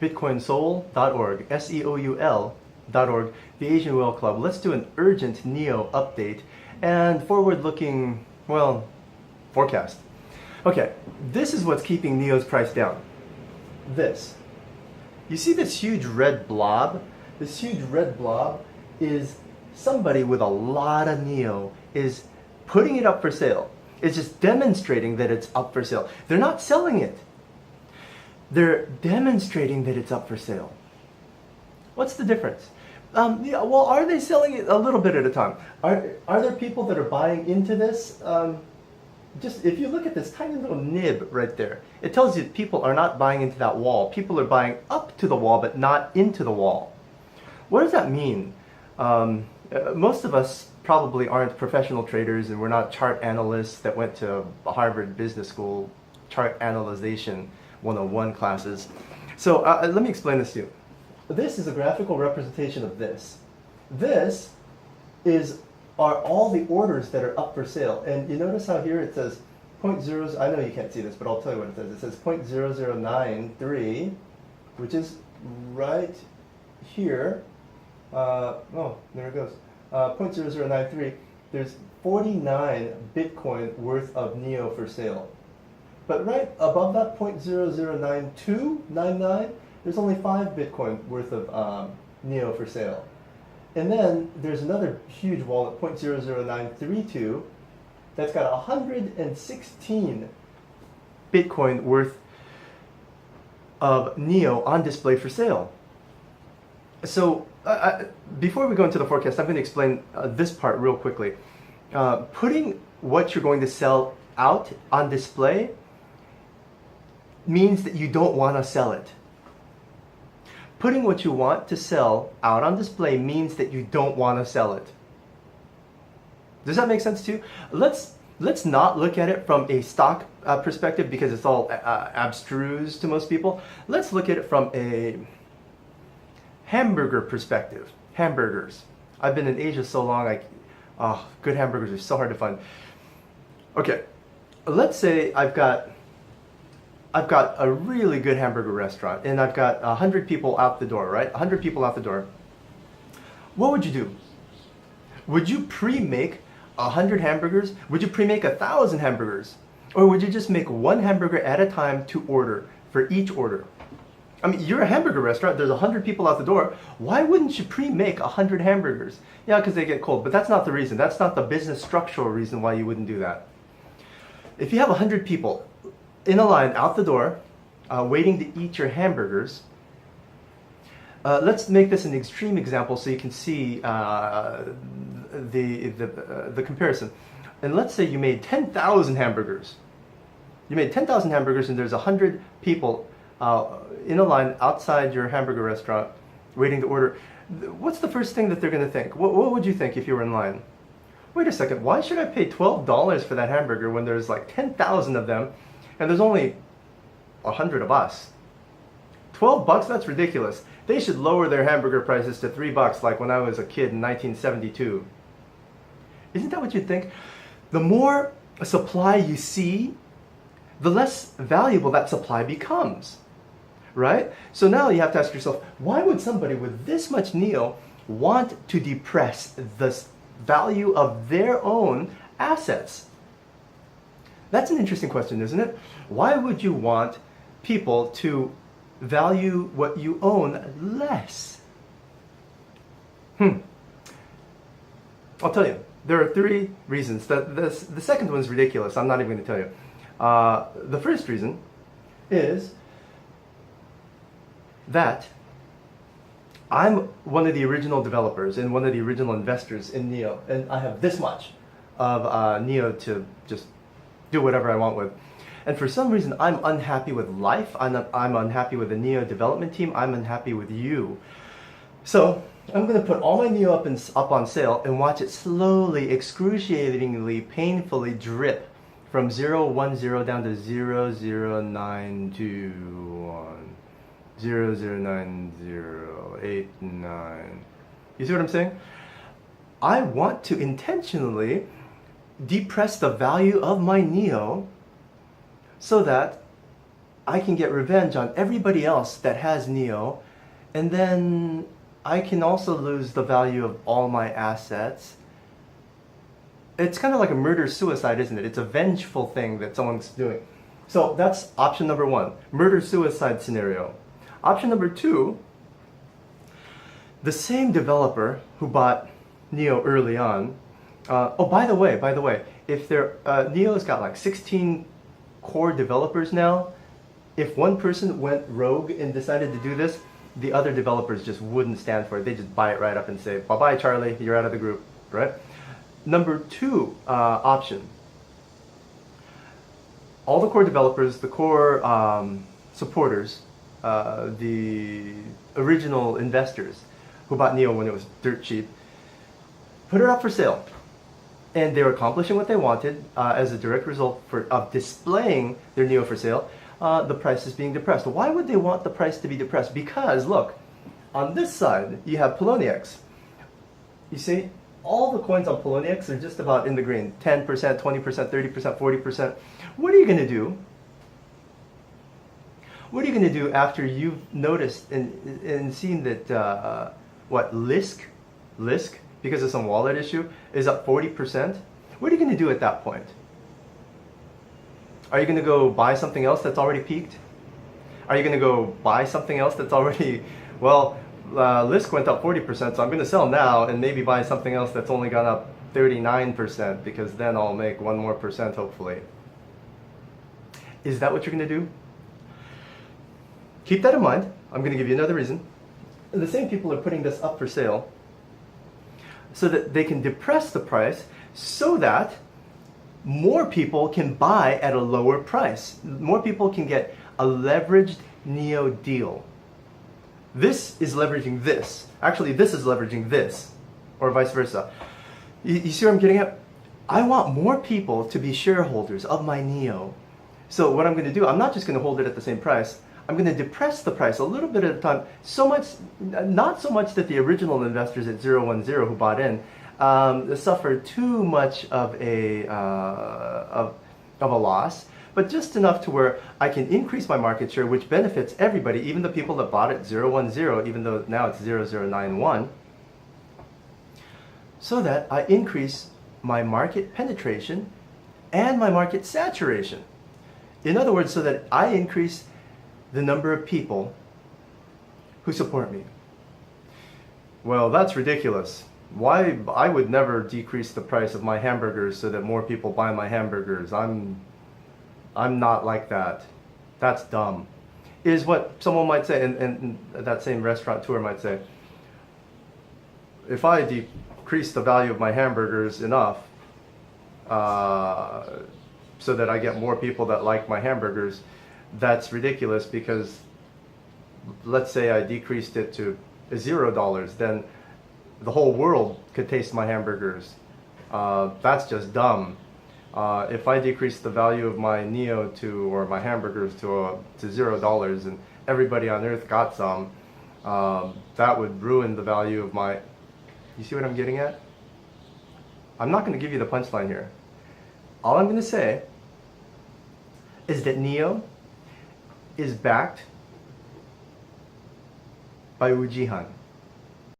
bitcoinseoul.org, SEOUL.org, the Asian Whale Club. Let's do an urgent NEO update and forward-looking, well, forecast. Okay, this is what's keeping NEO's price down. This. You see this huge red blob? This huge red blob is somebody with a lot of NEO is putting it up for sale. It's just demonstrating that it's up for sale. They're not selling it. They're demonstrating that it's up for sale. What's the difference? Yeah, well, are they selling it a little bit at a time? Are there people that are buying into this? Just if you look at this tiny little nib right there, it tells you people are not buying into that wall. People are buying up to the wall, but not into the wall. What does that mean? Most of us probably aren't professional traders, and we're not chart analysts that went to Harvard Business School chart analyzation 101 classes. So let me explain this to you. This is a graphical representation of this. This are all the orders that are up for sale. And you notice how here it says 0.0, I know you can't see this, but I'll tell you what it says. It says 0.0093, which is right here. Oh, there it goes. 0.0093. There's 49 Bitcoin worth of NEO for sale. But right above that 0.009299, there's only 5 Bitcoin worth of NEO for sale. And then there's another huge wall at 0.00932 that's got 116 Bitcoin worth of NEO on display for sale. So before we go into the forecast, I'm going to explain this part real quickly. Putting what you're going to sell out on display means that you don't want to sell it. Putting what you want to sell out on display means that you don't want to sell it. Does that make sense to you? Let's not look at it from a stock perspective because it's all abstruse to most people. Let's look at it from a hamburger perspective. Hamburgers. I've been in Asia so long, good hamburgers are so hard to find. Okay, let's say I've got a really good hamburger restaurant and I've got 100 people out the door, right? 100 people out the door. What would you do? Would you pre-make 100 hamburgers? Would you pre-make 1,000 hamburgers? Or would you just make one hamburger at a time to order for each order? I mean, you're a hamburger restaurant, there's 100 people out the door. Why wouldn't you pre-make 100 hamburgers? Yeah, because they get cold, but that's not the reason. That's not the business structural reason why you wouldn't do that. If you have 100 people in a line out the door, waiting to eat your hamburgers. Let's make this an extreme example so you can see the comparison. And let's say you made 10,000 hamburgers. You made 10,000 hamburgers and there's 100 people in a line outside your hamburger restaurant waiting to order. What's the first thing that they're going to think? What would you think if you were in line? Wait a second, why should I pay $12 for that hamburger when there's like 10,000 of them? And there's only 100 of us. $12? That's ridiculous. They should lower their hamburger prices to $3 like when I was a kid in 1972. Isn't that what you'd think? The more supply you see, the less valuable that supply becomes. Right? So now you have to ask yourself, why would somebody with this much NEO want to depress the value of their own assets? That's an interesting question, isn't it? Why would you want people to value what you own less? I'll tell you. There are 3 reasons. The second one is ridiculous. I'm not even going to tell you. The first reason is that I'm one of the original developers and one of the original investors in NEO, and I have this much of NEO to just do whatever I want with. And for some reason, I'm unhappy with life. I'm unhappy with the NEO development team. I'm unhappy with you. So I'm going to put all my NEO up on sale and watch it slowly, excruciatingly, painfully drip from 010 down to 00921. 009089. You see what I'm saying? I want to intentionally depress the value of my NEO so that I can get revenge on everybody else that has NEO, and then I can also lose the value of all my assets. It's kind of like a murder-suicide, isn't it? It's a vengeful thing that someone's doing. So that's option number one, murder-suicide scenario. Option number two, the same developer who bought NEO early on. Oh, by the way, if NEO's got like 16 core developers now. If one person went rogue and decided to do this, the other developers just wouldn't stand for it. They just buy it right up and say, bye-bye, Charlie, you're out of the group, right? Number two option. All the core developers, the core supporters, the original investors who bought NEO when it was dirt cheap, put it up for sale. And they were accomplishing what they wanted as a direct result of displaying their NEO for sale. The price is being depressed. Why would they want the price to be depressed? Because look, on this side you have Poloniex. You see, all the coins on Poloniex are just about in the green. 10%, 20%, 30%, 40%. What are you going to do? What are you going to do after you've noticed and seen that, Lisk, because of some wallet issue, is up 40%? What are you going to do at that point? Are you going to go buy something else that's already peaked? Are you going to go buy something else that's already, Lisk went up 40%, so I'm going to sell now and maybe buy something else that's only gone up 39%, because then I'll make 1% more hopefully. Is that what you're going to do? Keep that in mind. I'm going to give you another reason. The same people are putting this up for sale so that they can depress the price so that more people can buy at a lower price. More people can get a leveraged NEO deal. This is leveraging this. Actually, this is leveraging this, or vice versa. You see what I'm getting at? I want more people to be shareholders of my NEO. So what I'm going to do, I'm not just going to hold it at the same price. I'm going to depress the price a little bit at a time. So much, not so much that the original investors at 010 who bought in suffer too much of a loss, but just enough to where I can increase my market share, which benefits everybody, even the people that bought it 010, even though now it's 0091, so that I increase my market penetration and my market saturation. In other words, so that I increase the number of people who support me. Well, that's ridiculous. Why? I would never decrease the price of my hamburgers so that more people buy my hamburgers. I'm not like that. That's dumb. Is what someone might say, and that same restaurateur might say, if I decrease the value of my hamburgers enough so that I get more people that like my hamburgers, that's ridiculous, because let's say I decreased it to $0, then the whole world could taste my hamburgers. That's just dumb. If I decrease the value of my NEO or my hamburgers to $0 and everybody on earth got some, that would ruin the value of my... You see what I'm getting at? I'm not going to give you the punchline here. All I'm going to say is that NEO is backed by Ujihan.